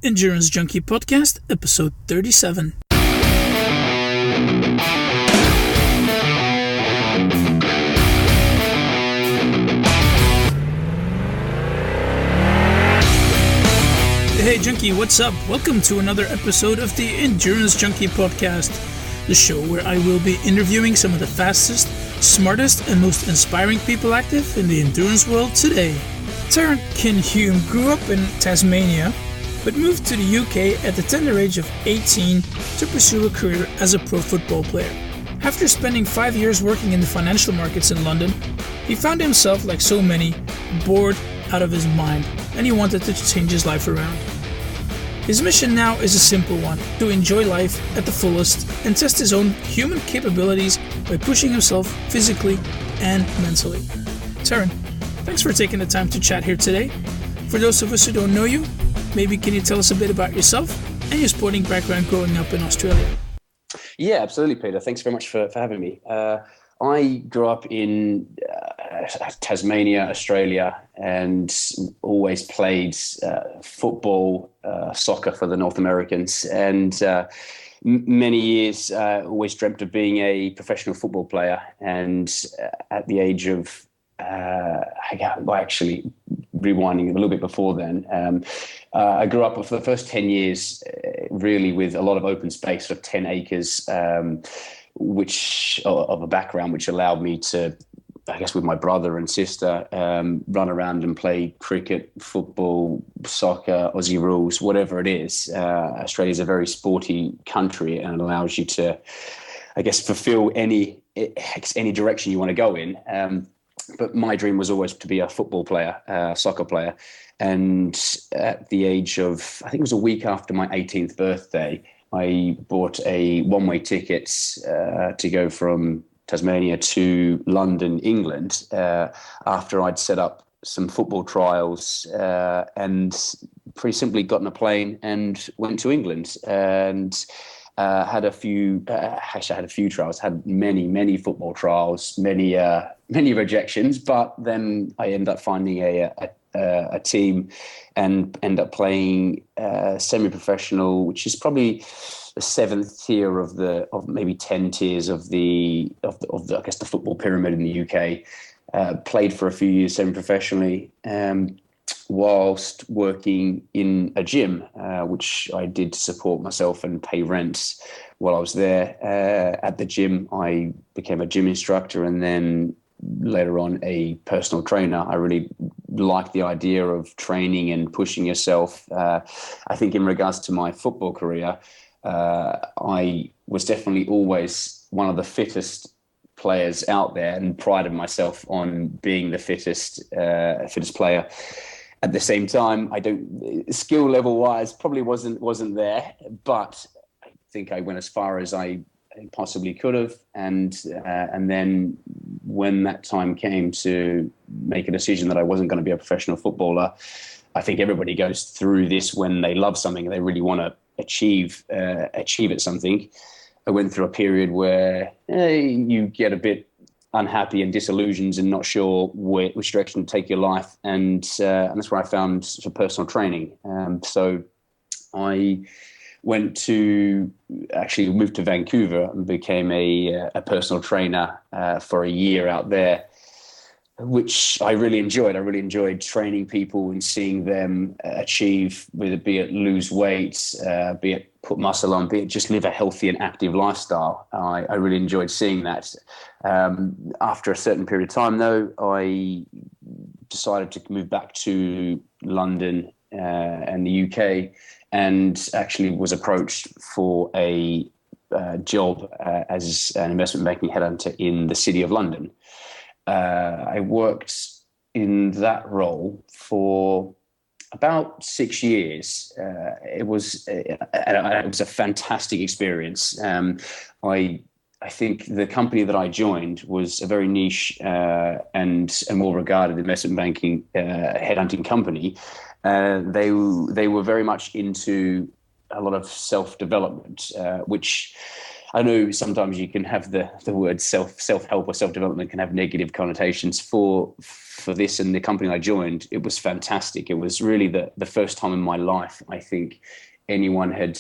Endurance Junkie Podcast, episode 37. Hey Junkie, what's up? Welcome to another episode of the Endurance Junkie Podcast, the show where I will be interviewing some of the fastest, smartest, and most inspiring people active in the endurance world today. Tarran Kent-Hume grew up in Tasmania, but moved to the UK at the tender age of 18 to pursue a career as a pro football player. After spending 5 years working in the financial markets in London, he found himself, like so many, bored out of his mind, and he wanted to change his life around. His mission now is a simple one: to enjoy life at the fullest and test his own human capabilities by pushing himself physically and mentally. Tarran, thanks for taking the time to chat here today. For those of us who don't know you, maybe can you tell us a bit about yourself and your sporting background growing up in Australia? Yeah, absolutely, Peter. Thanks very much for having me. I grew up in Tasmania, Australia, and always played football, soccer for the North Americans. And many years, always dreamt of being a professional football player. And at the age of, actually rewinding a little bit before then, I grew up for the first 10 years really with a lot of open space of 10 acres, which of a background which allowed me to, I guess, with my brother and sister, run around and play cricket, football, soccer, Aussie rules, whatever it is. Australia is a very sporty country and it allows you to, I guess, fulfill any direction you want to go in. But my dream was always to be a football player, soccer player. And at the age of, I think it was a week after my 18th birthday, I bought a one-way ticket to go from Tasmania to London, England, after I'd set up some football trials and pretty simply got on a plane and went to England and had a few trials, had many football trials, many rejections, but then I ended up finding a team and end up playing semi-professional, which is probably the seventh tier of maybe 10 tiers of the I guess the football pyramid in the UK. Played for a few years semi-professionally, whilst working in a gym, which I did to support myself and pay rent while I was there. At the gym, I became a gym instructor and then later on a personal trainer. I really liked the idea of training and pushing yourself. I think in regards to my football career, I was definitely always one of the fittest players out there and prided myself on being the fittest player. At the same time, skill level wise probably wasn't there, but I think I went as far as I possibly could have. And then when that time came to make a decision that I wasn't going to be a professional footballer, I think everybody goes through this when they love something and they really want to achieve at something. I went through a period where you get a bit unhappy and disillusioned and not sure which direction to take your life, and that's where I found sort of personal training. So I moved to Vancouver and became a personal trainer for a year out there, which I really enjoyed. I really enjoyed training people and seeing them achieve, be it lose weight, be it put muscle on, be it just live a healthy and active lifestyle. I really enjoyed seeing that. After a certain period of time, though, I decided to move back to London and the UK, and actually was approached for a job as an investment banking headhunter in the City of London. I worked in that role for about 6 years. It was a fantastic experience. I think the company that I joined was a very niche and a more regarded investment banking headhunting company. They were very much into a lot of self-development, which I know sometimes you can have the word self-help or self-development can have negative connotations for this, and the company I joined, it was fantastic. It was really the first time in my life I think anyone had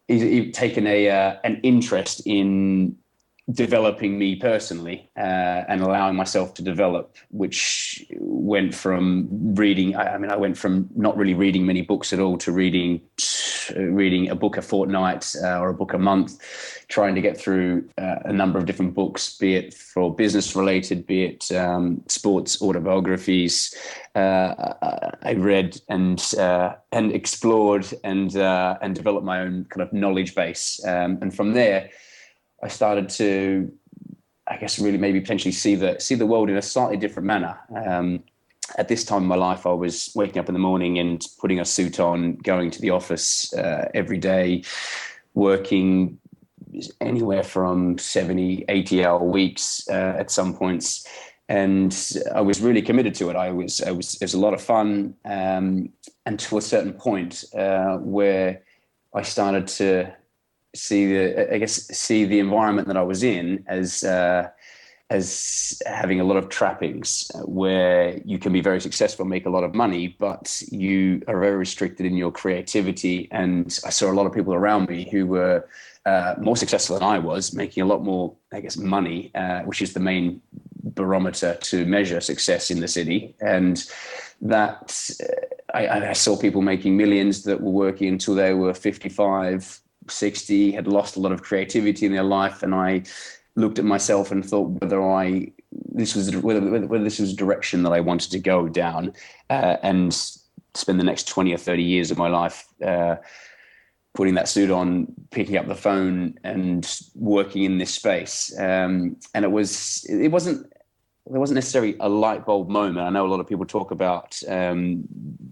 taken an interest in developing me personally and allowing myself to develop, which went from reading. I went from not really reading many books at all to reading a book a fortnight or a book a month, trying to get through a number of different books, be it for business related, be it sports autobiographies. I read and explored and developed my own kind of knowledge base, and from there I started to, I guess, really maybe potentially see the world in a slightly different manner. At this time in my life, I was waking up in the morning and putting a suit on, going to the office every day, working anywhere from 70, 80-hour weeks at some points. And I was really committed to it. It was a lot of fun. And to a certain point where I started to see the environment that I was in as having a lot of trappings, where you can be very successful, make a lot of money, but you are very restricted in your creativity. And I saw a lot of people around me who were more successful than I was, making a lot more, I guess, money, which is the main barometer to measure success in the city. And that I saw people making millions that were working until they were 55, 60, had lost a lot of creativity in their life. And I looked at myself and thought whether this was a direction that I wanted to go down and spend the next 20 or 30 years of my life putting that suit on, picking up the phone and working in this space. And there wasn't necessarily a light bulb moment. I know a lot of people talk about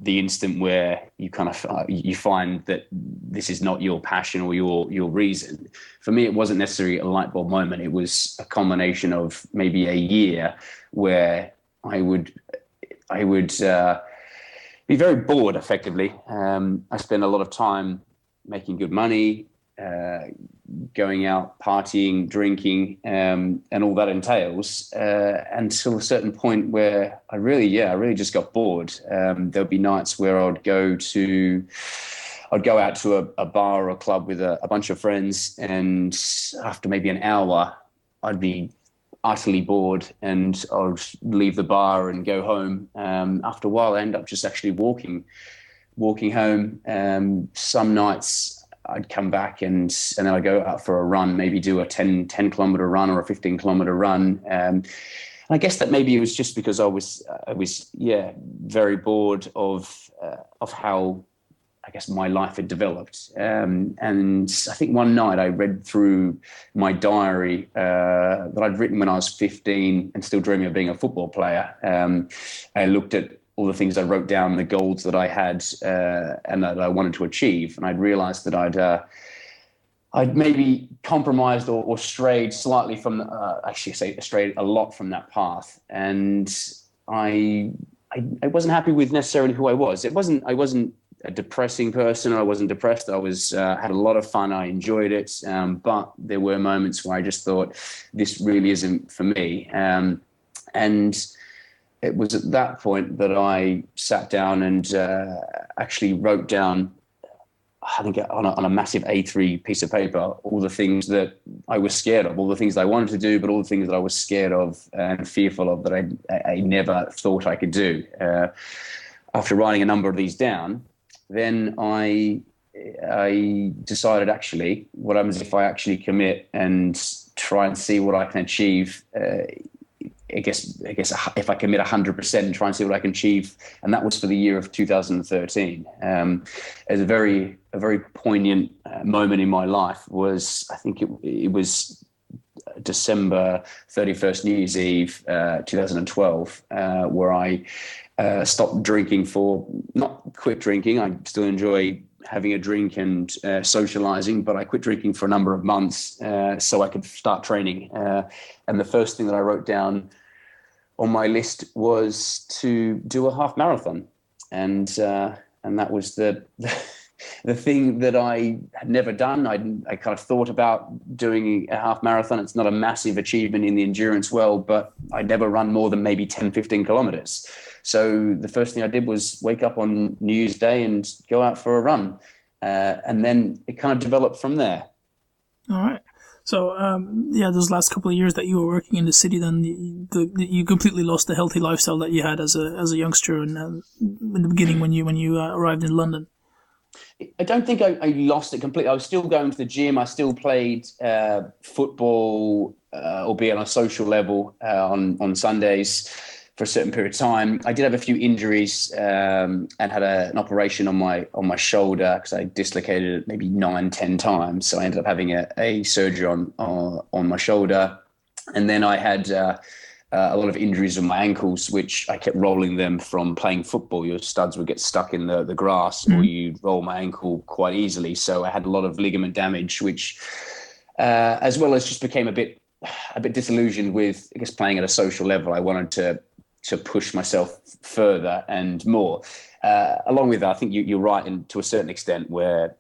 the instant where you kind of you find that this is not your passion or your reason. For me, it wasn't necessarily a light bulb moment. It was a combination of maybe a year where I would be very bored. Effectively, I spent a lot of time making good money, going out, partying, drinking, and all that entails, until a certain point where I really just got bored. There'll be nights where I'd go out to a bar or a club with a bunch of friends, and after maybe an hour, I'd be utterly bored and I'd leave the bar and go home. After a while, I end up just actually walking home. Some nights I'd come back and then I'd go out for a run, maybe do a 10 kilometer run or a 15 kilometer run. And I guess that maybe it was just because I was very bored of how, I guess, my life had developed. And I think one night I read through my diary that I'd written when I was 15 and still dreaming of being a football player. I looked at all the things I wrote down, the goals that I had and that I wanted to achieve. And I'd realized that I'd maybe compromised or strayed slightly from, strayed a lot from that path. And I wasn't happy with necessarily who I was. I wasn't a depressing person. I wasn't depressed. I was had a lot of fun. I enjoyed it. But there were moments where I just thought, this really isn't for me. And it was at that point that I sat down and actually wrote down, I think on a massive A3 piece of paper, all the things that I was scared of, all the things that I wanted to do, but all the things that I was scared of and fearful of that I never thought I could do. After writing a number of these down, then I decided, actually, what happens if I actually commit and try and see what I can achieve? I guess if I commit 100% and try and see what I can achieve. And that was for the year of 2013. As a very poignant moment in my life was, I think it was December 31st, New Year's Eve, 2012, where I stopped drinking not quit drinking. I still enjoy having a drink and socializing, but I quit drinking for a number of months so I could start training. And the first thing that I wrote down on my list was to do a half marathon. And that was the the thing that I had never done. I kind of thought about doing a half marathon. It's not a massive achievement in the endurance world, but I never run more than maybe 10, 15 kilometers. So the first thing I did was wake up on New Year's Day and go out for a run. And then it kind of developed from there. All right. So, those last couple of years that you were working in the city, then you completely lost the healthy lifestyle that you had as a youngster and in the beginning when you arrived in London. I don't think I lost it completely. I was still going to the gym. I still played football, albeit on a social level, on Sundays for a certain period of time. I did have a few injuries and had an operation on my shoulder because I dislocated it maybe 9-10 times. So I ended up having a surgery on my shoulder, and then I had a lot of injuries on my ankles, which I kept rolling them from playing football. Your studs would get stuck in the grass, or you'd roll my ankle quite easily. So I had a lot of ligament damage, which, as well as just became a bit disillusioned with, I guess, playing at a social level. I wanted to push myself further and more. Along with that, I think you're right, and to a certain extent, where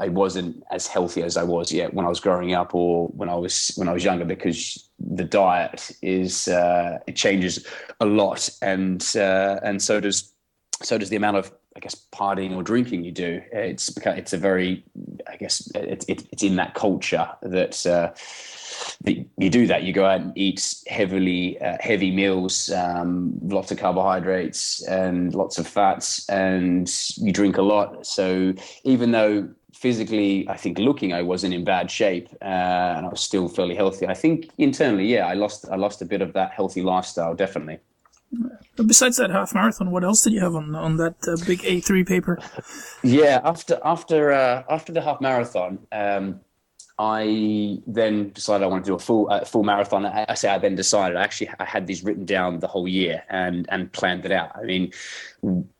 I wasn't as healthy as I was yet when I was growing up or when I was younger, because the diet is it changes a lot, and so does the amount of, I guess, partying or drinking you do. It's a very, I guess, it's in that culture that you do that. You go out and eat heavy meals, lots of carbohydrates and lots of fats, and you drink a lot. So even though physically, I think looking, I wasn't in bad shape, and I was still fairly healthy, I think internally, I lost a bit of that healthy lifestyle, definitely. But besides that half marathon, what else did you have on that big A3 paper? Yeah, after the half marathon, I then decided I wanted to do a full marathon. I then decided I had these written down the whole year and planned it out. I mean,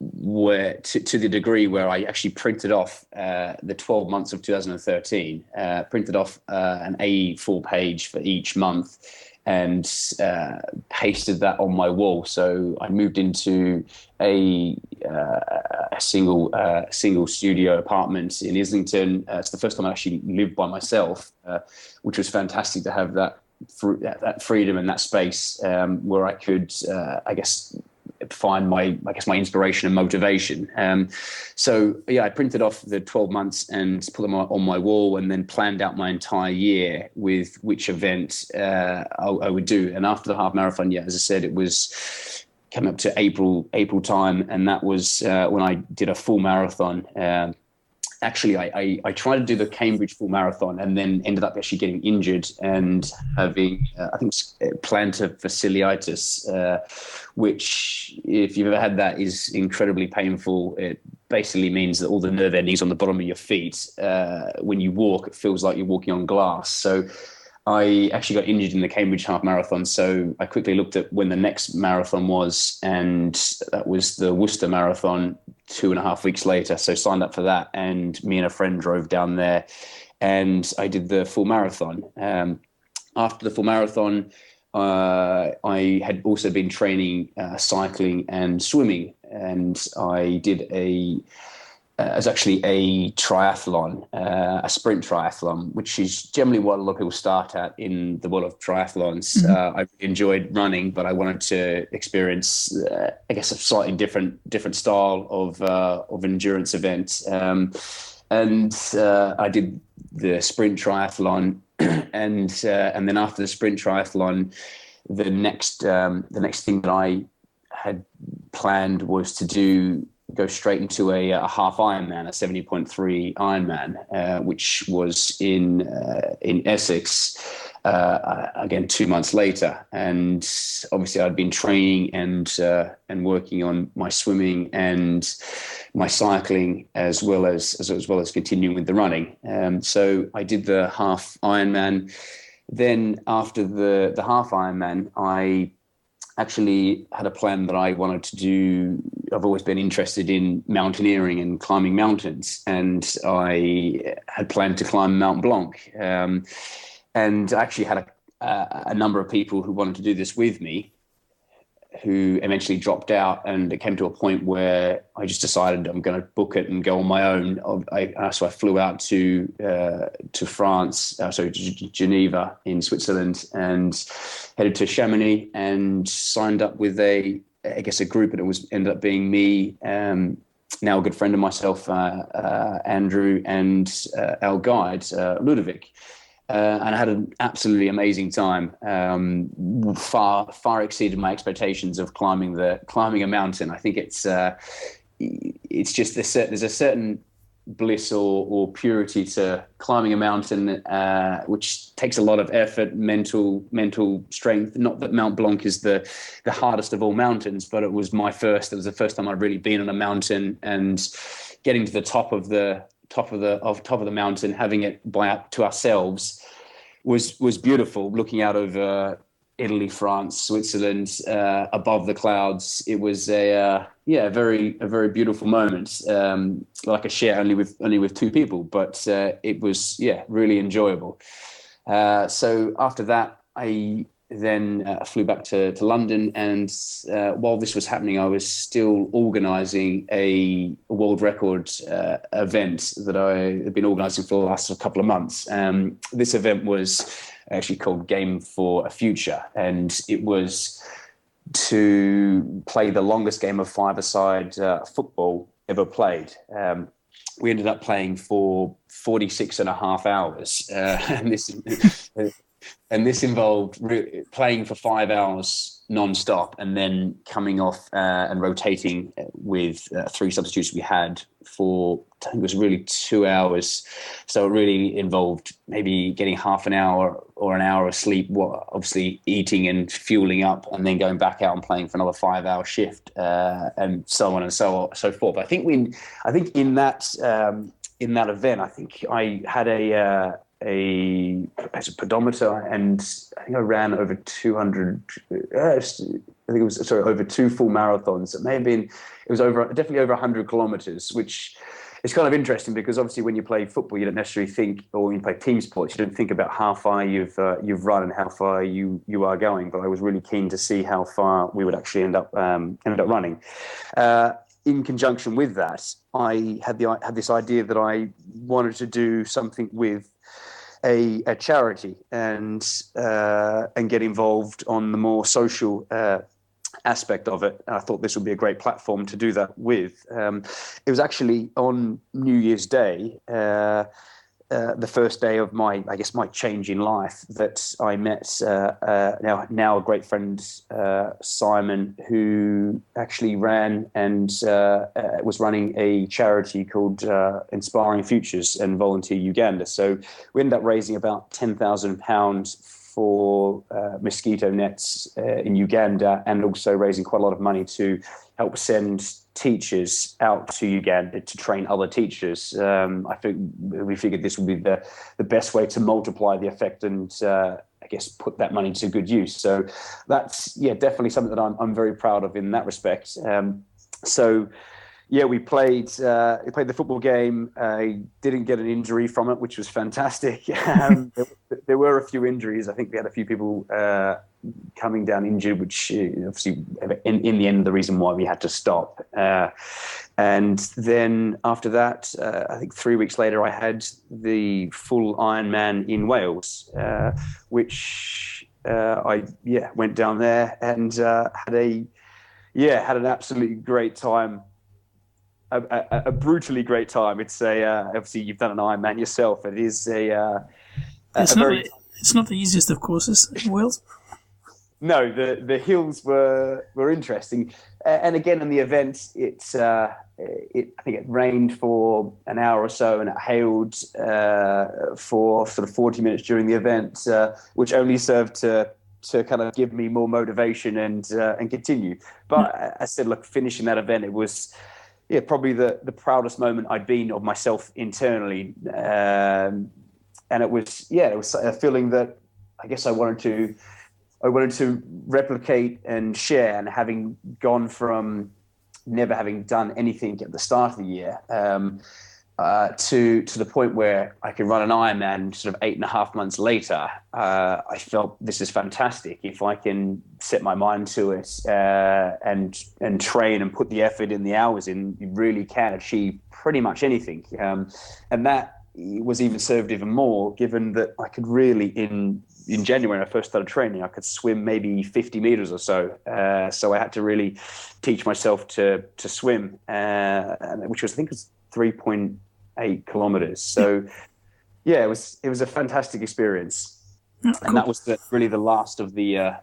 where to the degree where I actually printed off the 12 months of 2013, printed off an A4 page for each month, and pasted that on my wall. So I moved into a single studio apartment in Islington. It's the first time I actually lived by myself, which was fantastic to have that freedom and that space where I could, I guess, find my inspiration and motivation. I printed off the 12 months and put them on my wall, and then planned out my entire year with which event I would do. And after the half marathon, as I said, it was coming up to April time, and that was when I did a full marathon. Actually, I tried to do the Cambridge full marathon and then ended up actually getting injured and having, I think, plantar fasciitis, which, if you've ever had that, is incredibly painful. It basically means that all the nerve endings on the bottom of your feet, when you walk, it feels like you're walking on glass. So I actually got injured in the Cambridge half marathon. So I quickly looked at when the next marathon was, and that was the Worcester marathon 2.5 weeks later. So signed up for that, and me and a friend drove down there, and I did the full marathon. After the full marathon, I had also been training cycling and swimming, and I did it was actually a triathlon, a sprint triathlon, which is generally what a lot of people start at in the world of triathlons. I enjoyed running, but I wanted to experience, I guess, a slightly different style of endurance event. And I did the sprint triathlon, and then after the sprint triathlon, the next thing that I had planned was to go straight into a half Ironman, a 70.3 Ironman, which was in Essex. Again, 2 months later, and obviously I'd been training and working on my swimming and my cycling as well as continuing with the running. So I did the half Ironman. Then after the half Ironman, I actually had a plan that I wanted to do. I've always been interested in mountaineering and climbing mountains, and I had planned to climb Mount Blanc. And I actually had a number of people who wanted to do this with me. who eventually dropped out, and it came to a point where I just decided I'm going to book it and go on my own. So I flew out to France, to Geneva in Switzerland, and headed to Chamonix and signed up with a group, and ended up being me, now a good friend of myself, Andrew, and our guide, Ludovic. And I had an absolutely amazing time. Far exceeded my expectations of climbing a mountain. I think it's just there's a certain bliss or purity to climbing a mountain, which takes a lot of effort, mental strength. Not that Mount Blanc is the hardest of all mountains, but it was the first time I'd really been on a mountain, and getting to the top of the mountain, having it to ourselves was beautiful. Looking out over Italy, France, Switzerland, above the clouds, it was a very beautiful moment. Like I share only with two people, but it was really enjoyable. So after that, I then flew back to London, and while this was happening, I was still organising a world record event that I had been organising for the last couple of months. This event was actually called Game for a Future, and it was to play the longest game of five-a-side football ever played. We ended up playing for 46 and a half hours, and this involved playing for 5 hours non-stop, and then coming off and rotating with three substitutes we had for, I think it was really 2 hours. So it really involved maybe getting half an hour or an hour of sleep, obviously eating and fueling up, and then going back out and playing for another 5 hour shift, and so on and so forth. But I think in that event, I think I had a pedometer, and I think I ran over 200. Over 2 full marathons. It was definitely over 100 kilometers, which is kind of interesting, because obviously when you play football, you don't necessarily think, or when you play team sports, you don't think about how far you've run and how far you are going. But I was really keen to see how far we would actually end up running. In conjunction with that, I had this idea that I wanted to do something with a charity and get involved on the more social aspect of it. And I thought this would be a great platform to do that with. It was actually on New Year's Day, the first day of my change in life, that I met now a great friend, Simon, who actually ran and was running a charity called Inspiring Futures and Volunteer Uganda. So we ended up raising about £10,000 for mosquito nets in Uganda, and also raising quite a lot of money to help send teachers out to Uganda to train other teachers. I think we figured this would be the best way to multiply the effect and put that money to good use. So that's definitely something that I'm very proud of in that respect. We played the football game. I didn't get an injury from it, which was fantastic. There were a few injuries. I think we had a few people coming down injured, which obviously in the end, the reason why we had to stop. And then after that, I think 3 weeks later, I had the full Ironman in Wales, which I went down there and had an absolutely great time. A brutally great time. It's obviously you've done an Ironman yourself. It is it's not the easiest of courses in Wales. No, the hills were interesting, and again in the event, I think it rained for an hour or so, and it hailed for sort of 40 minutes during the event, which only served to kind of give me more motivation and continue. But I said, look, finishing that event, it was probably the proudest moment I'd been of myself internally, and it was a feeling that I guess I wanted to replicate and share. And having gone from never having done anything at the start of the year, to the point where I could run an Ironman sort of 8.5 months later. I felt this is fantastic. If I can set my mind to it and train and put the effort in, the hours in, you really can achieve pretty much anything. And that was even served even more, given that I could really, in January when I first started training, I could swim maybe 50 meters or so. So I had to really teach myself to swim, which was, I think, was 3.8 kilometers. So yeah, it was a fantastic experience. Cool. And that was really the last of the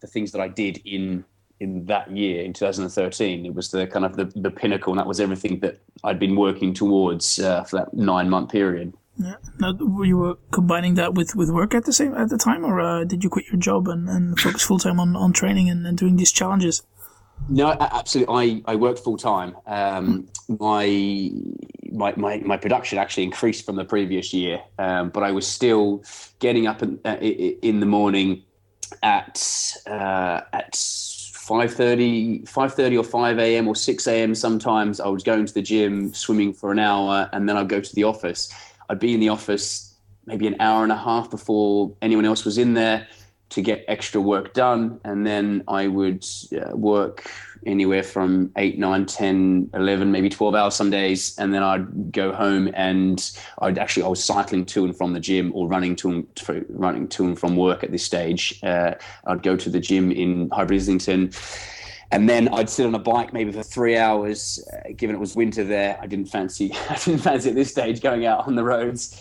things that I did in that year, in 2013. It was the kind of the pinnacle, and that was everything that I'd been working towards for that 9-month period. Yeah. Now, were you combining that with work at the time, or did you quit your job and focus full time on training and doing these challenges? No, absolutely. I worked full time. My production actually increased from the previous year, but I was still getting up in the morning at 5:30 or 5 a.m. or 6 a.m. Sometimes I was going to the gym, swimming for an hour, and then I'd go to the office. I'd be in the office maybe an hour and a half before anyone else was in there to get extra work done. And then I would work anywhere from 8, 9, 10, 11, maybe 12 hours some days. And then I'd go home and I was cycling to and from the gym, or running to and from work at this stage. I'd go to the gym in High Islington. And then I'd sit on a bike maybe for 3 hours, given it was winter there. I didn't fancy at this stage going out on the roads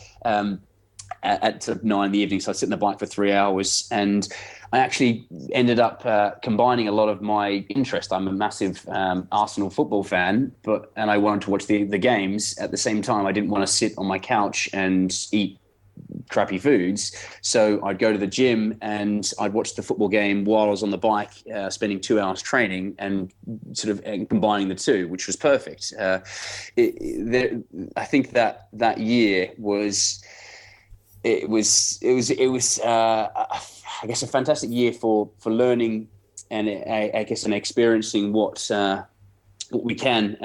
at sort of 9 in the evening. So I'd sit on the bike for 3 hours. And I actually ended up combining a lot of my interest. I'm a massive Arsenal football fan, and I wanted to watch the games. At the same time, I didn't want to sit on my couch and eat crappy foods. So I'd go to the gym and I'd watch the football game while I was on the bike, spending 2 hours training and sort of combining the two, which was perfect. I think that year was I guess a fantastic year for learning and I guess and experiencing what we can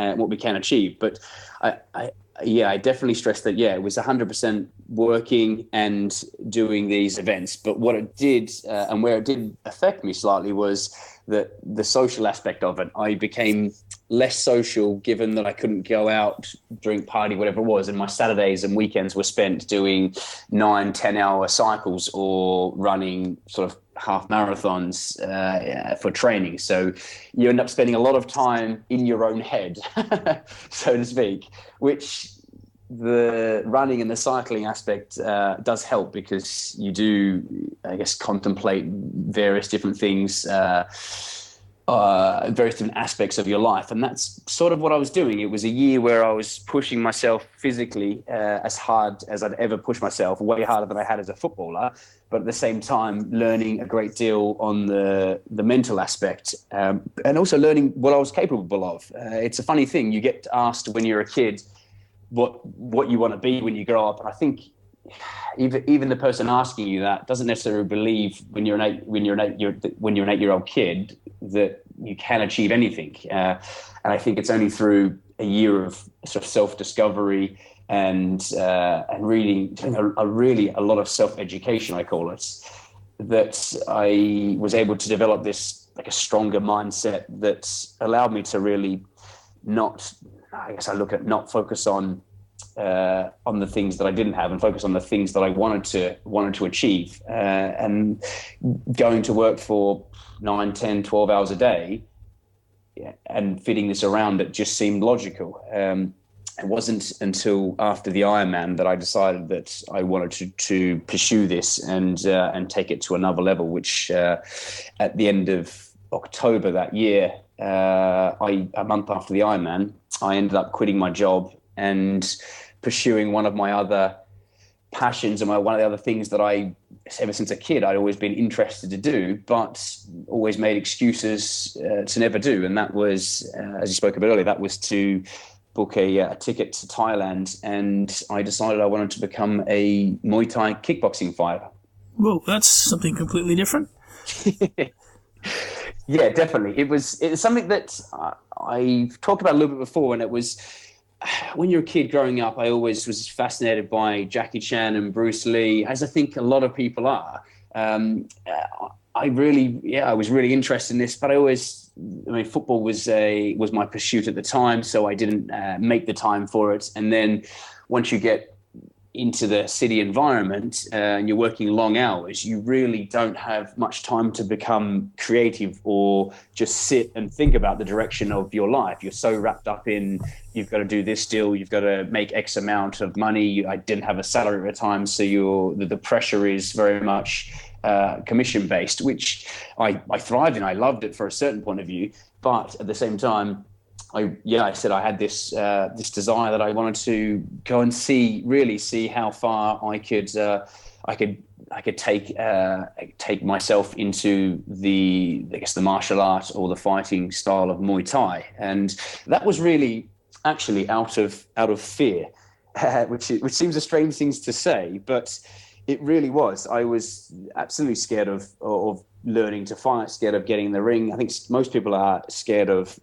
achieve. But I definitely stress that, it was 100% working and doing these events. But what it did and where it did affect me slightly was that the social aspect of it. I became less social, given that I couldn't go out, drink, party, whatever it was. And my Saturdays and weekends were spent doing 9-10 hour cycles or running sort of half marathons for training. So you end up spending a lot of time in your own head, so to speak, which the running and the cycling aspect does help, because you do, I guess, contemplate various different things, various different aspects of your life. And that's sort of what I was doing. It was a year where I was pushing myself physically as hard as I'd ever pushed myself, way harder than I had as a footballer, but at the same time learning a great deal on the mental aspect, and also learning what I was capable of. It's a funny thing. You get asked when you're a kid what you want to be when you grow up, and I think even the person asking you that doesn't necessarily believe when you're an 8-year-old kid that you can achieve anything. And I think it's only through a year of sort of self-discovery and reading, doing a lot of self-education, I call it, that I was able to develop this like a stronger mindset that allowed me to really not focus on the things that I didn't have and focus on the things that I wanted to achieve. And going to work for 9, 10, 12 hours a day and fitting this around it just seemed logical. It wasn't until after the Ironman that I decided that I wanted to pursue this and take it to another level, which at the end of October that year, a month after the Ironman, I ended up quitting my job and pursuing one of my other passions and one of the other things that I, ever since a kid, I'd always been interested to do, but always made excuses to never do. And that was, as you spoke about earlier, that was to book a ticket to Thailand. And I decided I wanted to become a Muay Thai kickboxing fighter. Whoa, that's something completely different. Yeah, definitely. It's something that I've talked about a little bit before, and it was when you're a kid growing up, I always was fascinated by Jackie Chan and Bruce Lee, as I think a lot of people are. I was really interested in this, but football was my pursuit at the time, so I didn't make the time for it. And then once you get into the city environment and you're working long hours, you really don't have much time to become creative or just sit and think about the direction of your life. You're so wrapped up in, you've got to do this deal, you've got to make X amount of money. I didn't have a salary at the time, so the pressure is very much commission based, which I thrived in. I loved it for a certain point of view, but at the same time, I said I had this desire that I wanted to go and see how far I could take myself into the martial art or the fighting style of Muay Thai, and that was really actually out of fear, which seems a strange thing to say, but it really was. I was absolutely scared of learning to fight, scared of getting in the ring. I think most people are scared of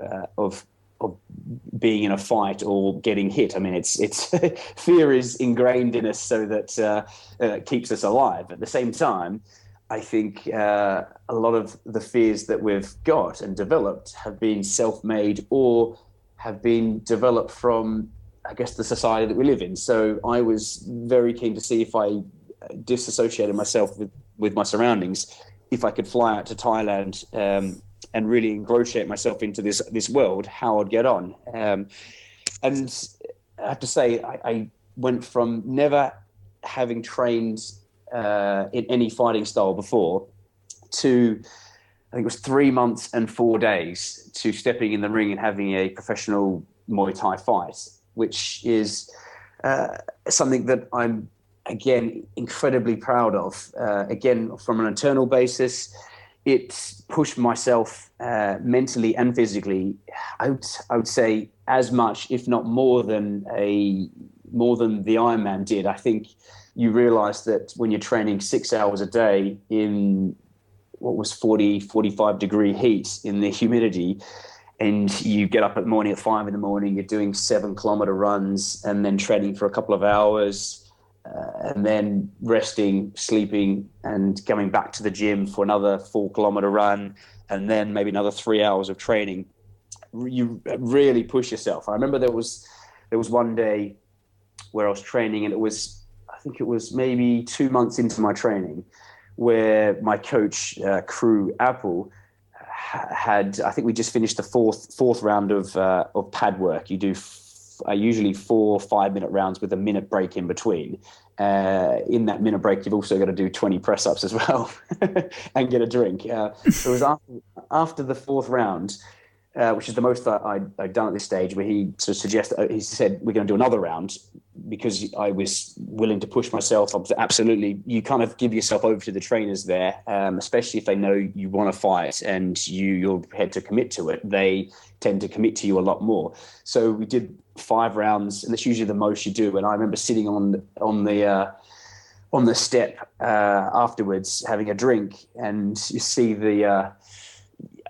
being in a fight or getting hit. I mean, it's fear is ingrained in us so that it keeps us alive. At the same time, I think a lot of the fears that we've got and developed have been self-made or have been developed from, I guess, the society that we live in. So I was very keen to see if I disassociated myself with my surroundings, if I could fly out to Thailand and really ingratiate myself into this world, how I'd get on. And I have to say, I went from never having trained in any fighting style before to, I think it was 3 months and 4 days, to stepping in the ring and having a professional Muay Thai fight, which is something that I'm, again, incredibly proud of. Again, from an internal basis, it pushed myself mentally and physically, I would say, as much, if not more than the Ironman did. I think you realize that when you're training 6 hours a day in what was 45 degree heat in the humidity, and you get up at morning at 5 a.m, you're doing 7-kilometer runs and then training for a couple of hours, and then resting, sleeping, and coming back to the gym for another 4-kilometer run, and then maybe another 3 hours of training. You really push yourself. I remember there was one day where I was training, and I think it was maybe 2 months into my training, where my coach, Crew Apple, I think we just finished the fourth round of pad work. You do usually 4 5-minute rounds with a minute break in between. In that minute break, you've also got to do 20 press-ups as well and get a drink. It was after the 4th round, which is the most I'd done at this stage, where he sort of suggested, he said, we're going to do another round, because I was willing to push myself. Absolutely, you kind of give yourself over to the trainers there, especially if they know you want to fight and you're prepared to commit to it. They tend to commit to you a lot more. So we did 5 rounds, and that's usually the most you do. And I remember sitting on the step afterwards, having a drink, and you see the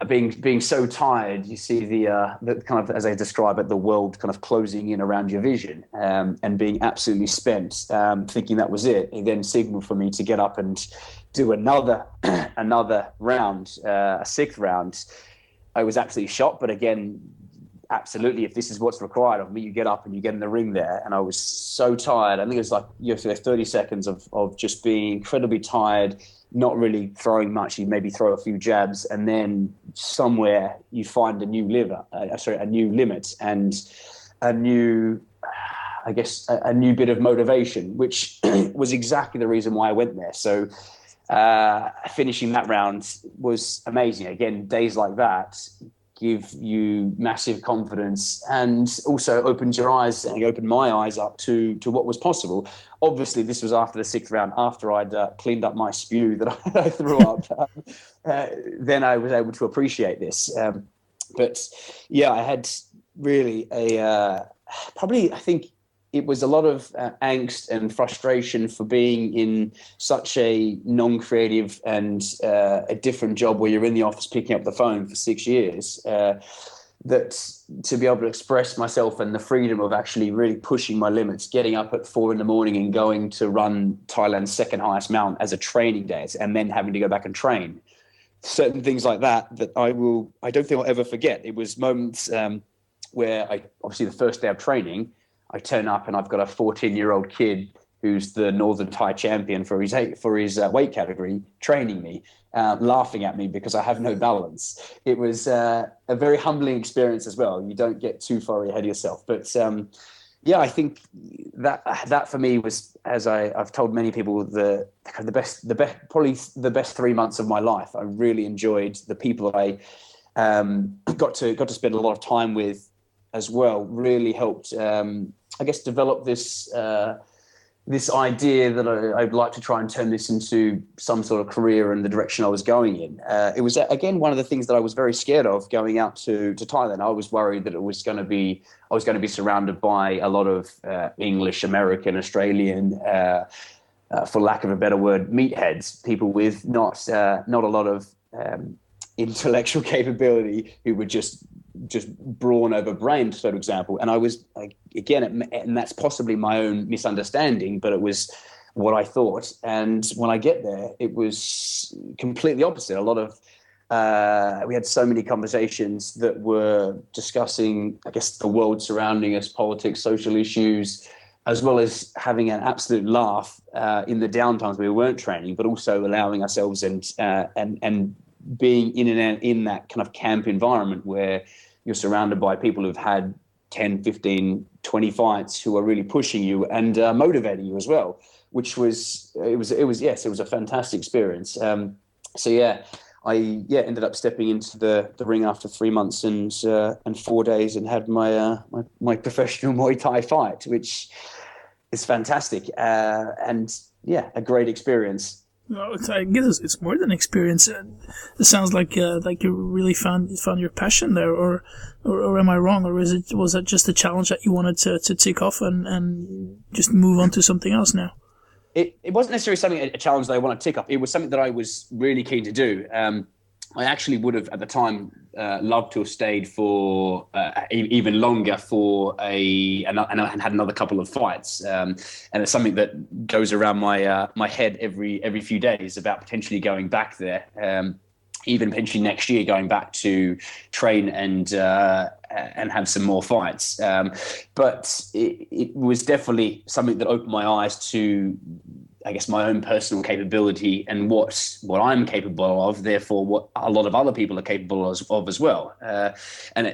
being so tired, you see the kind of, as I describe it, the world kind of closing in around your vision, and being absolutely spent, thinking that was it. He then signaled for me to get up and do another round, a 6th round. I was absolutely shocked, but again, absolutely, if this is what's required of me, you get up and you get in the ring there. And I was so tired. I think it was like, 30 seconds of just being incredibly tired, not really throwing much. You maybe throw a few jabs, and then somewhere you find a new limit, and a new bit of motivation, which was exactly the reason why I went there. So finishing that round was amazing. Again, days like that give you massive confidence, and also opens your eyes, and opened my eyes up to what was possible. Obviously, this was after the 6th round, after I'd cleaned up my spew that I threw up. Then I was able to appreciate this. But yeah, I had really I think it was a lot of angst and frustration for being in such a non-creative and a different job, where you're in the office picking up the phone for 6 years. that to be able to express myself and the freedom of actually really pushing my limits, getting up at 4 a.m. and going to run Thailand's second highest mountain as a training day, and then having to go back and train. Certain things like that I don't think I'll ever forget. It was moments where obviously the first day of training, I turn up and I've got a 14-year-old kid who's the Northern Thai champion for his weight category training me, laughing at me because I have no balance. It was a very humbling experience as well. You don't get too far ahead of yourself. But I think that for me was, as I've told many people, the best, probably the best 3 months of my life. I really enjoyed the people that I got to spend a lot of time with as well. Really helped, I guess, develop this idea that I'd like to try and turn this into some sort of career and the direction I was going in. It was, again, one of the things that I was very scared of going out to Thailand. I was worried that I was going to be surrounded by a lot of English, American, Australian, for lack of a better word, meatheads, people with not a lot of intellectual capability, who were just brawn over brain, for example. And I was, again, and that's possibly my own misunderstanding, but it was what I thought. And when I get there, it was completely opposite. A lot of we had so many conversations that were discussing, I guess, the world surrounding us, politics, social issues, as well as having an absolute laugh in the downtimes we weren't training, but also allowing ourselves and being in that kind of camp environment where you're surrounded by people who've had 10, 15, 20 fights, who are really pushing you and motivating you as well, which was a fantastic experience. I ended up stepping into the ring after 3 months and 4 days, and had my professional Muay Thai fight, which is fantastic, and a great experience. No, I guess it's more than experience. It sounds like you really found your passion there, or am I wrong? Or was that just a challenge that you wanted to tick off and just move on to something else now? It wasn't necessarily a challenge that I wanted to tick off. It was something that I was really keen to do. I actually would have, at the time, loved to have stayed for even longer and had another couple of fights. And it's something that goes around my head every few days about potentially going back there, even potentially next year going back to train and have some more fights. But it was definitely something that opened my eyes to, I guess, my own personal capability and what I'm capable of, therefore what a lot of other people are capable of as well. And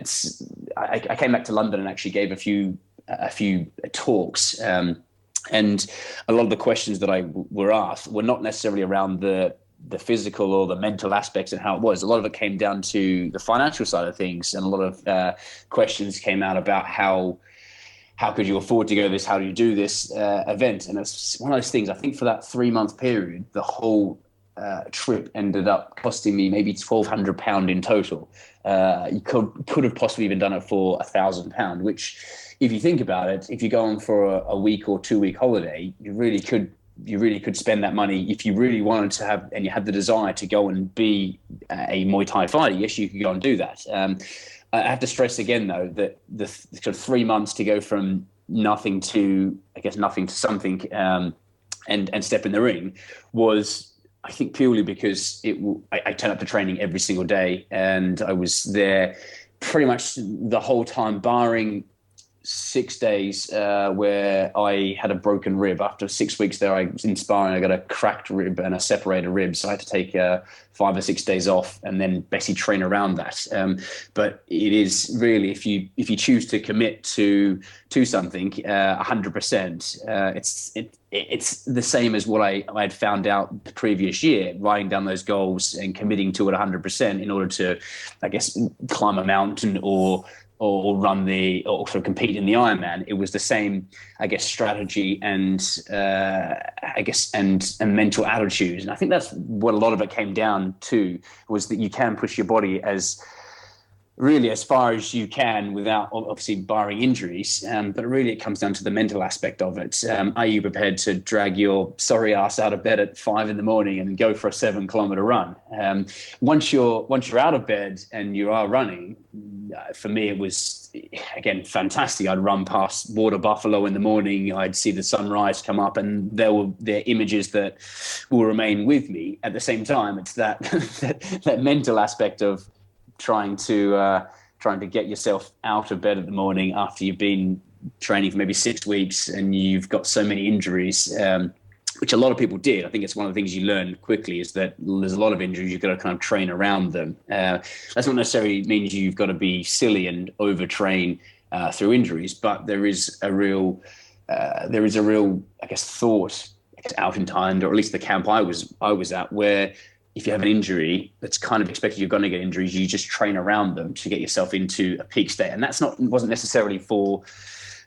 I came back to London and actually gave a few talks, and a lot of the questions that I were asked were not necessarily around the physical or the mental aspects and how it was. A lot of it came down to the financial side of things, and a lot of questions came out about how could you afford to go to this? How do you do this event? And it's one of those things. I think for that 3-month period, the whole trip ended up costing me maybe £1,200 in total. You could have possibly even done it for £1,000, which, if you think about it, if you go on for a week or 2 week holiday, you really could spend that money if you really wanted to have, and you had the desire to go and be a Muay Thai fighter. Yes, you could go and do that. I have to stress again, though, that the sort of 3 months to go from nothing to something, and step in the ring was, I think, purely because I turned up to training every single day, and I was there pretty much the whole time, barring 6 days where I had a broken rib. After 6 weeks there, I was in sparring. I got a cracked rib and a separated rib, so I had to take 5 or 6 days off and then basically train around that. But it is really, if you choose to commit to something 100%, it's the same as what I had found out the previous year, writing down those goals and committing to it 100% in order to, I guess, climb a mountain or run or sort of compete in the Ironman. It was the same, I guess, strategy and and mental attitude. And I think that's what a lot of it came down to, was that you can push your body as far as you can without, obviously, barring injuries. But really it comes down to the mental aspect of it. Are you prepared to drag your sorry ass out of bed at 5 a.m. and go for a 7-kilometer run? Once you're out of bed and you are running, for me, it was, again, fantastic. I'd run past Water Buffalo in the morning. I'd see the sunrise come up, and they're images that will remain with me. At the same time, it's that that mental aspect of trying to get yourself out of bed in the morning after you've been training for maybe 6 weeks and you've got so many injuries. Which a lot of people did. I think it's one of the things you learn quickly is that there's a lot of injuries. You've got to kind of train around them. That's not necessarily means you've got to be silly and overtrain through injuries, but there is a real, I guess, thought out in Thailand, or at least the camp I was at, where if you have an injury that's kind of expected you're going to get injuries, you just train around them to get yourself into a peak state. And wasn't necessarily for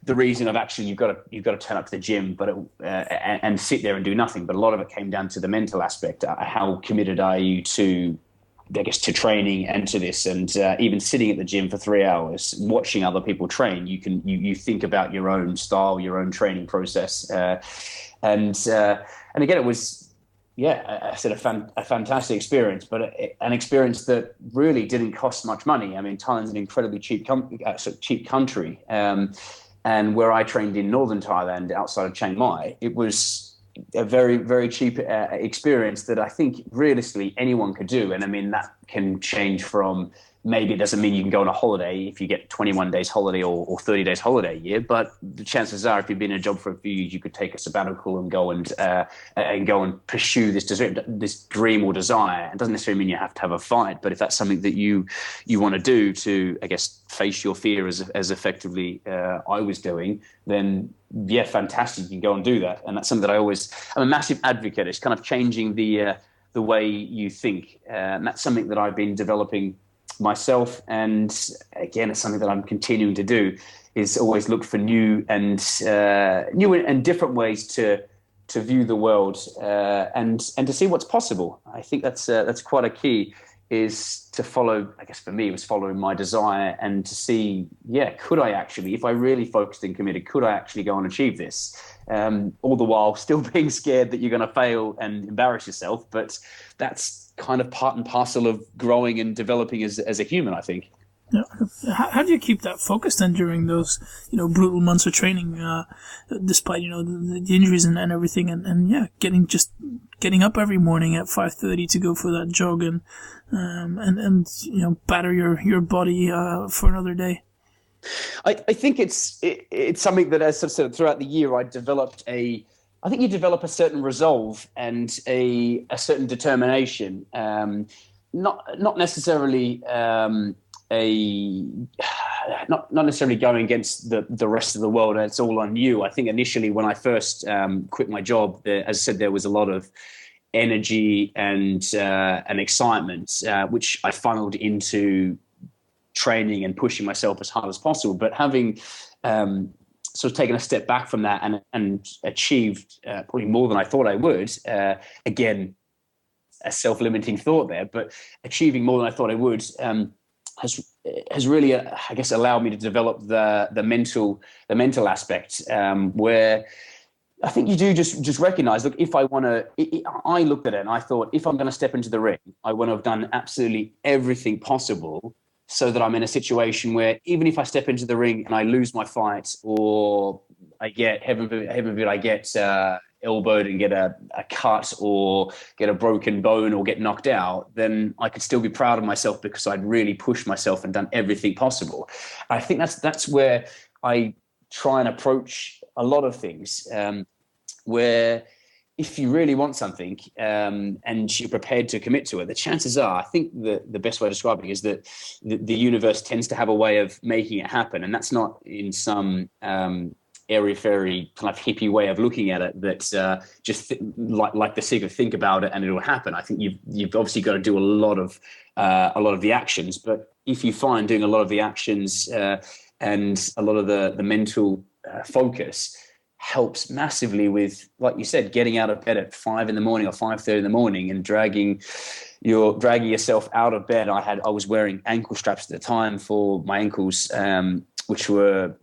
the reason of actually you've got to turn up to the gym, but and sit there and do nothing. But a lot of it came down to the mental aspect. How committed are you to, I guess, to training and to this? And even sitting at the gym for 3 hours, watching other people train, you think about your own style, your own training process, and again, it was, I said a fantastic experience, but an experience that really didn't cost much money. I mean, Thailand's an incredibly cheap country. And where I trained in northern Thailand, outside of Chiang Mai, it was a very, very cheap experience that I think realistically anyone could do. And I mean, that can change from, maybe it doesn't mean you can go on a holiday if you get 21 days holiday or 30 days holiday a year, but the chances are if you've been in a job for a few years, you could take a sabbatical and go and pursue this dream or desire. It doesn't necessarily mean you have to have a fight, but if that's something that you want to do to, I guess, face your fear as effectively I was doing, then yeah, fantastic, you can go and do that. And that's something that I'm a massive advocate. It's kind of changing the way you think. And that's something that I've been developing myself, and again, it's something that I'm continuing to do, is always look for new and different ways to view the world and to see what's possible. I think that's quite a key, is to follow, I guess for me, it was following my desire and to see, could I actually, if I really focused and committed, could I actually go and achieve this? All the while still being scared that you're going to fail and embarrass yourself, but that's kind of part and parcel of growing and developing as a human, I think. Yeah. How do you keep that focused then during those, brutal months of training, despite, the injuries and everything, and getting up every morning at 5:30 to go for that jog and batter your body for another day? I think it's something that, as I've said, throughout the year, I think you develop a certain resolve and a certain determination. Not necessarily not necessarily going against the rest of the world. And it's all on you. I think initially when I first quit my job, as I said, there was a lot of energy and excitement, which I funneled into training and pushing myself as hard as possible. But having sort of taken a step back from that and achieved probably more than I thought I would. Again, a self-limiting thought there, but achieving more than I thought I would has really, I guess, allowed me to develop the mental aspect, where I think you do just recognize, look, if I want to, I looked at it and I thought, if I'm going to step into the ring, I want to have done absolutely everything possible so that I'm in a situation where even if I step into the ring and I lose my fight, or I get, heaven forbid, I get elbowed and get a cut or get a broken bone or get knocked out, then I could still be proud of myself because I'd really pushed myself and done everything possible. I think that's where I try and approach a lot of things, where if you really want something and you're prepared to commit to it, the chances are, I think the best way of describing it is that the universe tends to have a way of making it happen. And that's not in some airy-fairy kind of hippie way of looking at it, that like the Secret, think about it and it'll happen. I think you've obviously got to do a lot of the actions, but if you find doing a lot of the actions and a lot of the mental focus helps massively with, like you said, getting out of bed at 5 a.m. or 5:30 in and dragging yourself out of bed. I was wearing ankle straps at the time for my ankles, which were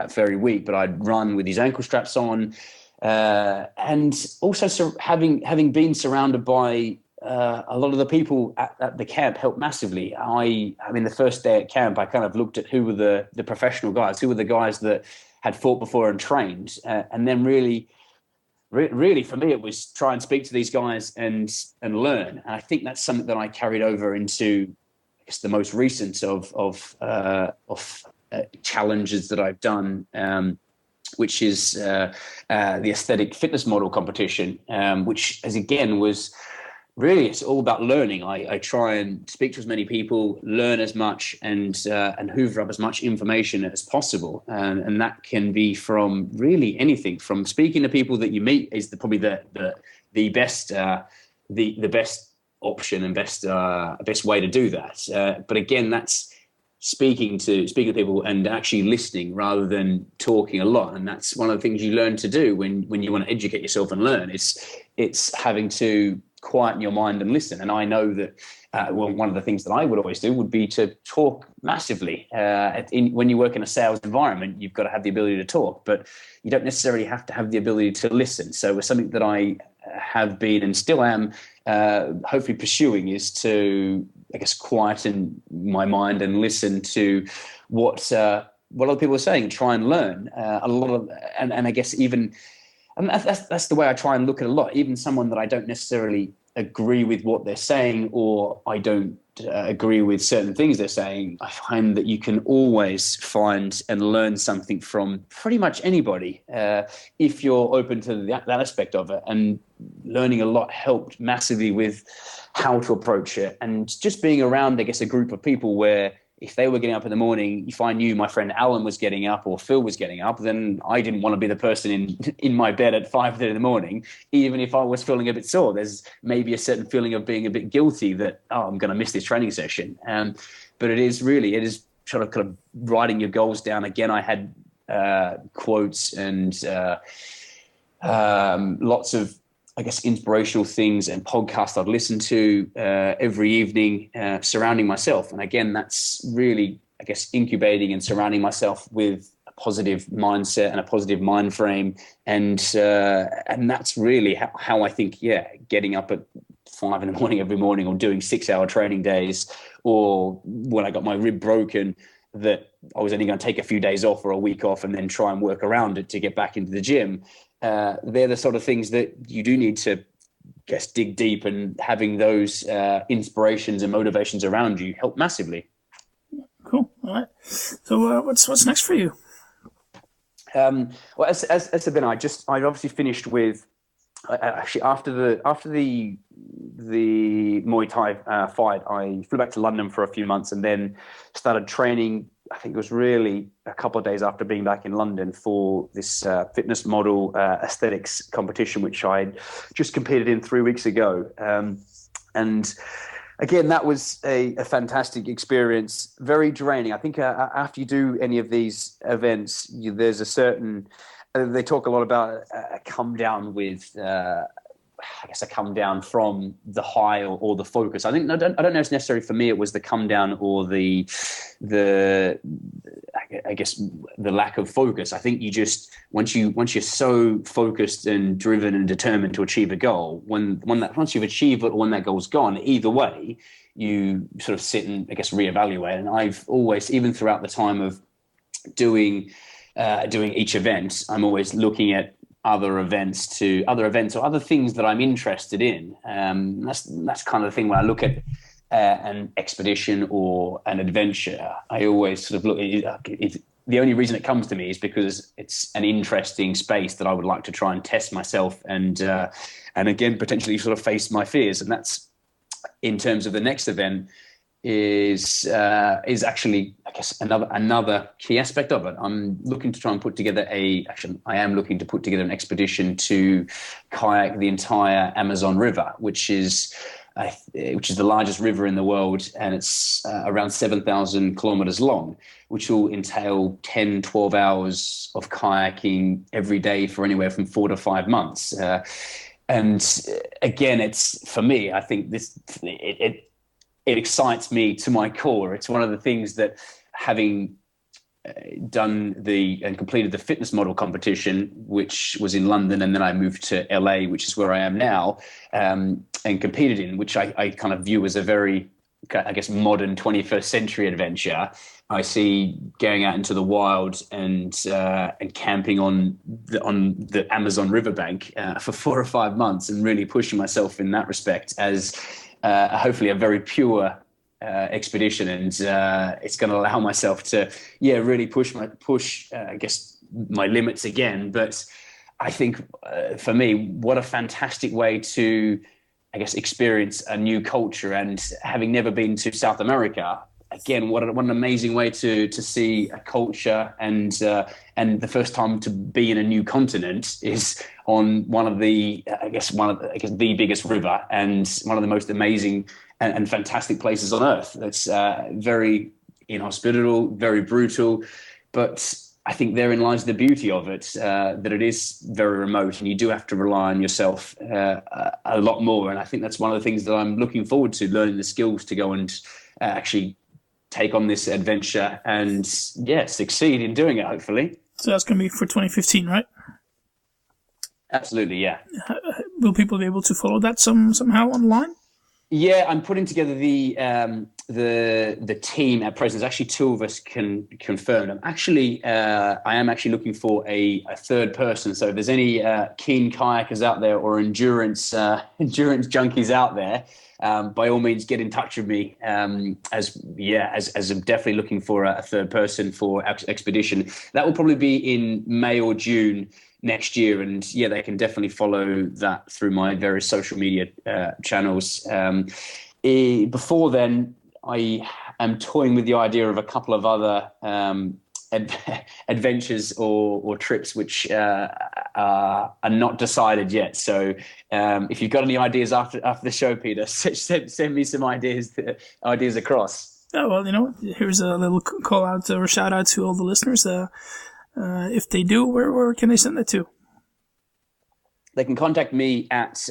very weak, but I'd run with these ankle straps on, and also having been surrounded by a lot of the people at the camp helped massively. I mean, the first day at camp, I kind of looked at who were the professional guys, who were the guys that had fought before and trained, and then really for me, it was try and speak to these guys and learn. And I think that's something that I carried over into, I guess, the most recent of challenges that I've done, which is the aesthetic fitness model competition, which, as again, was really, it's all about learning. I try and speak to as many people, learn as much, and hoover up as much information as possible. And that can be from really anything. From speaking to people that you meet is probably the best option and best way to do that. But again, that's speaking to people and actually listening rather than talking a lot. And that's one of the things you learn to do when you want to educate yourself and learn. It's having to quieten your mind and listen. And I know that one of the things that I would always do would be to talk massively. When you work in a sales environment, you've got to have the ability to talk, but you don't necessarily have to have the ability to listen. So it's something that I have been and still am hopefully pursuing, is to, I guess, quieten my mind and listen to what other people are saying, try and learn a lot of, and I guess even, and that's the way I try and look at a lot. Even someone that I don't necessarily agree with what they're saying, or I don't agree with certain things they're saying, I find that you can always find and learn something from pretty much anybody if you're open to that aspect of it. And learning a lot helped massively with how to approach it, and just being around, I guess, a group of people where if they were getting up in the morning, if I knew my friend Alan was getting up or Phil was getting up, then I didn't want to be the person in my bed at 5:30 in the morning, even if I was feeling a bit sore. There's maybe a certain feeling of being a bit guilty that, I'm going to miss this training session. But it is sort of kind of writing your goals down. Again, I had quotes and lots of, I guess, inspirational things and podcasts I'd listen to every evening, surrounding myself. And again, that's really, I guess, incubating and surrounding myself with a positive mindset and a positive mind frame. And that's really how I think, getting up at 5 a.m. every morning, or doing 6-hour training days, or when I got my rib broken, that I was only going to take a few days off or a week off and then try and work around it to get back into the gym. They're the sort of things that you do need to, guess, dig deep, and having those inspirations and motivations around you help massively. Cool. All right. So what's next for you? Well, as I've been, I obviously finished with actually after the Muay Thai fight, I flew back to London for a few months and then started training. I think it was really a couple of days after being back in London for this fitness model aesthetics competition, which I just competed in 3 weeks ago. And again, that was a fantastic experience, very draining. I think after you do any of these events, there's a certain, they talk a lot about a come down with, I guess, a come down from the high or the focus. I don't know if it's necessarily for me, it was the come down or the I guess the lack of focus. I think you just, once you're so focused and driven and determined to achieve a goal, once you've achieved it or when that goal's gone, either way, you sort of sit and, I guess, reevaluate. And I've always, even throughout the time of doing each event, I'm always looking at other events or other things that I'm interested in. That's kind of the thing when I look at an expedition or an adventure. I always sort of look at it. The only reason it comes to me is because it's an interesting space that I would like to try and test myself and again, potentially sort of face my fears. And that's, in terms of the next event, is actually, I guess, another key aspect of it. I'm looking to try and put together I am looking to put together an expedition to kayak the entire Amazon River, which is the largest river in the world, and it's around 7,000 kilometers long, which will entail 10, 12 hours of kayaking every day for anywhere from 4 to 5 months. And again, it's, for me, I think it excites me to my core. It's one of the things that, having done and completed the fitness model competition, which was in London, and then I moved to LA, which is where I am now, and competed in, which I kind of view as a very, I guess, modern 21st century adventure. I see going out into the wild and camping on the Amazon riverbank for 4 or 5 months, and really pushing myself in that respect as hopefully a very pure expedition, and it's going to allow myself to really push I guess my limits again. But I think for me, what a fantastic way to, I guess, experience a new culture. And having never been to South America, again, what an amazing way to see a culture, and the first time to be in a new continent is on one of the the biggest river, and one of the most amazing and fantastic places on earth. That's very inhospitable, very brutal, but I think therein lies the beauty of it, that it is very remote, and you do have to rely on yourself a lot more. And I think that's one of the things that I'm looking forward to, learning the skills to go and actually take on this adventure and succeed in doing it, hopefully. So that's going to be for 2015, right? Absolutely, yeah. Will people be able to follow that somehow online? Yeah, I'm putting together the team at present. There's actually 2 of us can confirm. I am actually looking for a third person. So if there's any keen kayakers out there or endurance junkies out there, by all means, get in touch with me. As I'm definitely looking for a third person for expedition. That will probably be in May or June next year, and they can definitely follow that through my various social media channels. Before then, I am toying with the idea of a couple of other adventures or trips which are not decided yet. So if you've got any ideas after the show, Peter, send me some ideas across. Oh, well, here's a little call out or shout out to all the listeners. If they do, where can they send that to? They can contact me at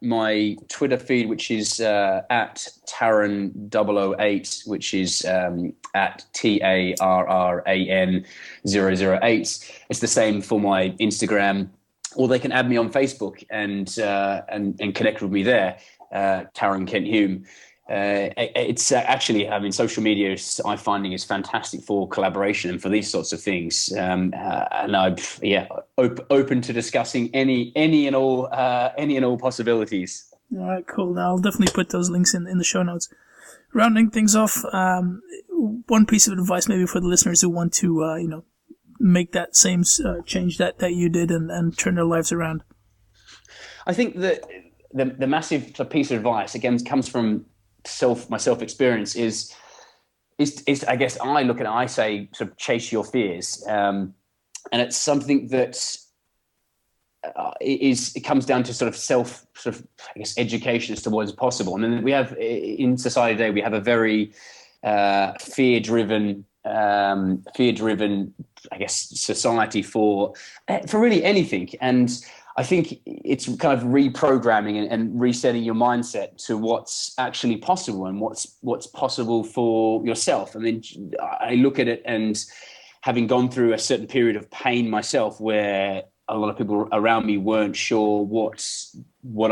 my Twitter feed, which is at Tarran008, which is at TARRAN008. It's the same for my Instagram, or they can add me on Facebook and connect with me there, Tarran Kent-Hume. It's actually, social media I'm finding is fantastic for collaboration and for these sorts of things. And I'm open to discussing any and all possibilities. All right, cool. Now I'll definitely put those links in the show notes. Rounding things off, one piece of advice maybe for the listeners who want to, make that same change that you did and turn their lives around. I think that the massive piece of advice, again, comes from my self experience is I guess I look at it, I say sort of chase your fears, and it's something that it comes down to sort of I guess education as to what is possible. And then we have in society today, we have a very fear driven I guess society for really anything. And I think it's kind of reprogramming and resetting your mindset to what's actually possible and what's possible for yourself. I mean, I look at it, and having gone through a certain period of pain myself, where a lot of people around me weren't sure what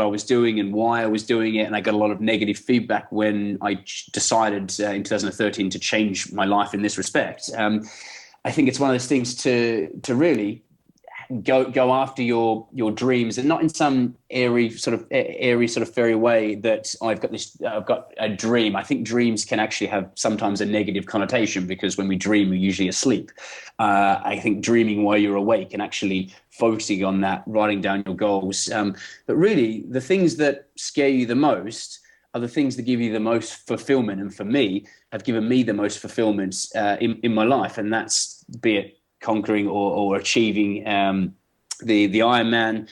I was doing and why I was doing it, and I got a lot of negative feedback when I decided in 2013 to change my life in this respect. I think it's one of those things to really go after your dreams, and not in some airy sort of fairy way that I've got a dream. I think dreams can actually have sometimes a negative connotation, because when we dream, we're usually asleep. I think dreaming while you're awake and actually focusing on that, writing down your goals. But really, the things that scare you the most are the things that give you the most fulfillment. And for me, have given me the most fulfillment in my life. And that's, be it conquering or achieving the Ironman,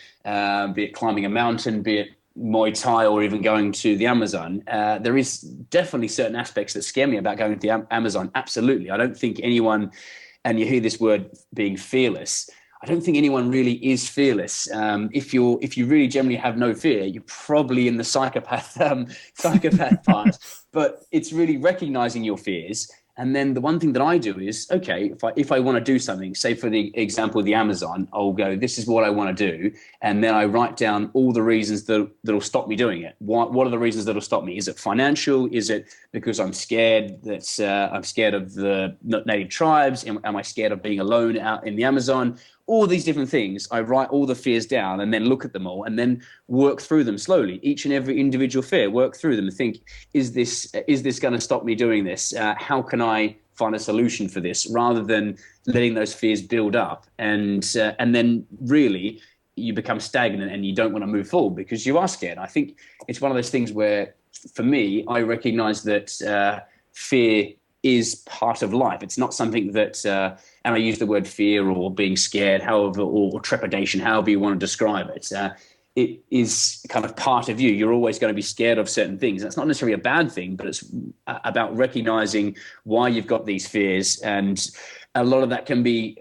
be it climbing a mountain, be it Muay Thai, or even going to the Amazon. There is definitely certain aspects that scare me about going to the Amazon. Absolutely. I don't think anyone, and you hear this word being fearless, I don't think anyone really is fearless. If you really generally have no fear, you're probably in the psychopath part. But it's really recognizing your fears And then the one thing that I do is, okay, if I want to do something, say for the example of the Amazon, I'll go, this is what I want to do. And then I write down all the reasons that'll stop me doing it. What are the reasons that'll stop me? Is it financial? Is it because I'm scared I'm scared of the native tribes? Am I scared of being alone out in the Amazon? All these different things. I write all the fears down and then look at them all and then work through them slowly. Each and every individual fear, work through them and think, is this going to stop me doing this? How can I find a solution for this, rather than letting those fears build up and then really you become stagnant and you don't want to move forward because you are scared. I think it's one of those things where, for me, I recognize that fear is part of life. It's not something that, and I use the word fear or being scared, however, or trepidation, however you want to describe it. It is kind of part of you. You're always going to be scared of certain things. That's not necessarily a bad thing, but it's about recognizing why you've got these fears. And a lot of that can be,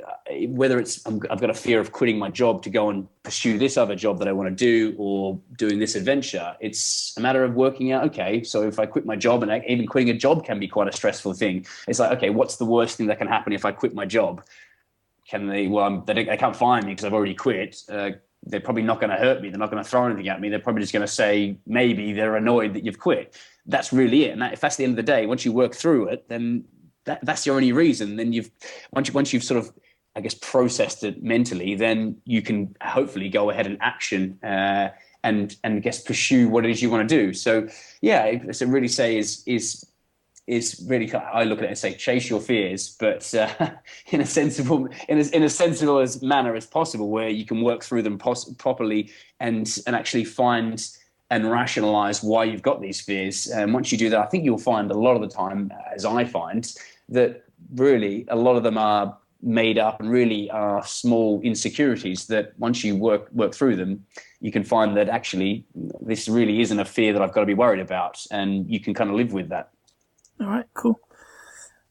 whether it's I've got a fear of quitting my job to go and pursue this other job that I want to do, or doing this adventure. It's a matter of working out, okay, so if I quit my job, and even quitting a job can be quite a stressful thing. It's like, okay, what's the worst thing that can happen if I quit my job? They can't fire me because I've already quit. They're probably not going to hurt me. They're not going to throw anything at me. They're probably just going to say, maybe they're annoyed that you've quit. That's really it. And if that's the end of the day, once you work through it, then that's the only reason. Then once you've sort of, I guess, processed it mentally, then you can hopefully go ahead and action and I guess pursue what it is you want to do. So yeah, so really say is really, I look at it and say, chase your fears, but in a sensible as manner as possible, where you can work through them properly and actually find and rationalize why you've got these fears. And once you do that, I think you'll find a lot of the time, as I find, that really a lot of them are made up and really are small insecurities that once you work through them, you can find that actually this really isn't a fear that I've got to be worried about, and you can kind of live with that. All right, cool.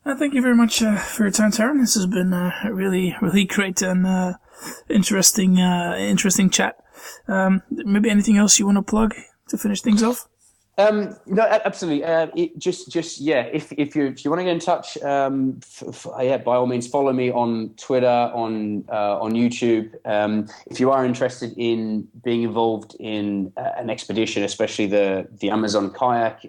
Thank you very much for your time, Tarran. This has been a really, really great and interesting chat. Maybe anything else you want to plug to finish things off? No, absolutely. If you want to get in touch, by all means, follow me on Twitter, on YouTube. If you are interested in being involved in an expedition, especially the Amazon kayak,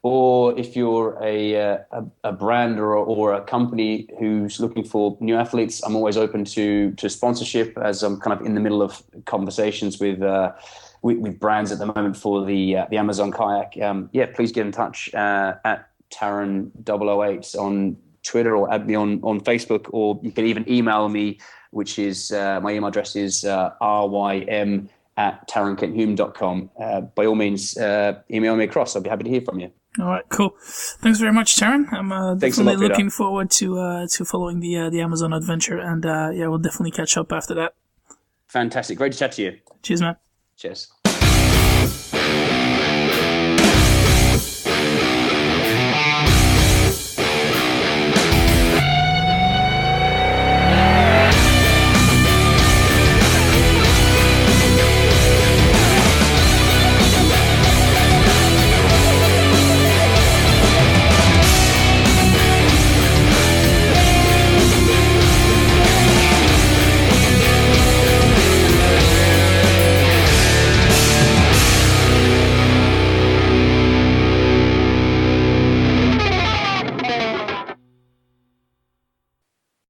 or if you're a brand or a company who's looking for new athletes, I'm always open to sponsorship, as I'm kind of in the middle of conversations with brands at the moment for the Amazon kayak. Please get in touch at Tarran008 on Twitter, or add me on Facebook, or you can even email me, which is my email address is rym@tarrankenthume.com. By all means, email me across. I'll be happy to hear from you. All right, cool. Thanks very much, Tarran. I'm definitely looking forward to following the Amazon adventure, and we'll definitely catch up after that. Fantastic. Great to chat to you. Cheers, man. Cheers.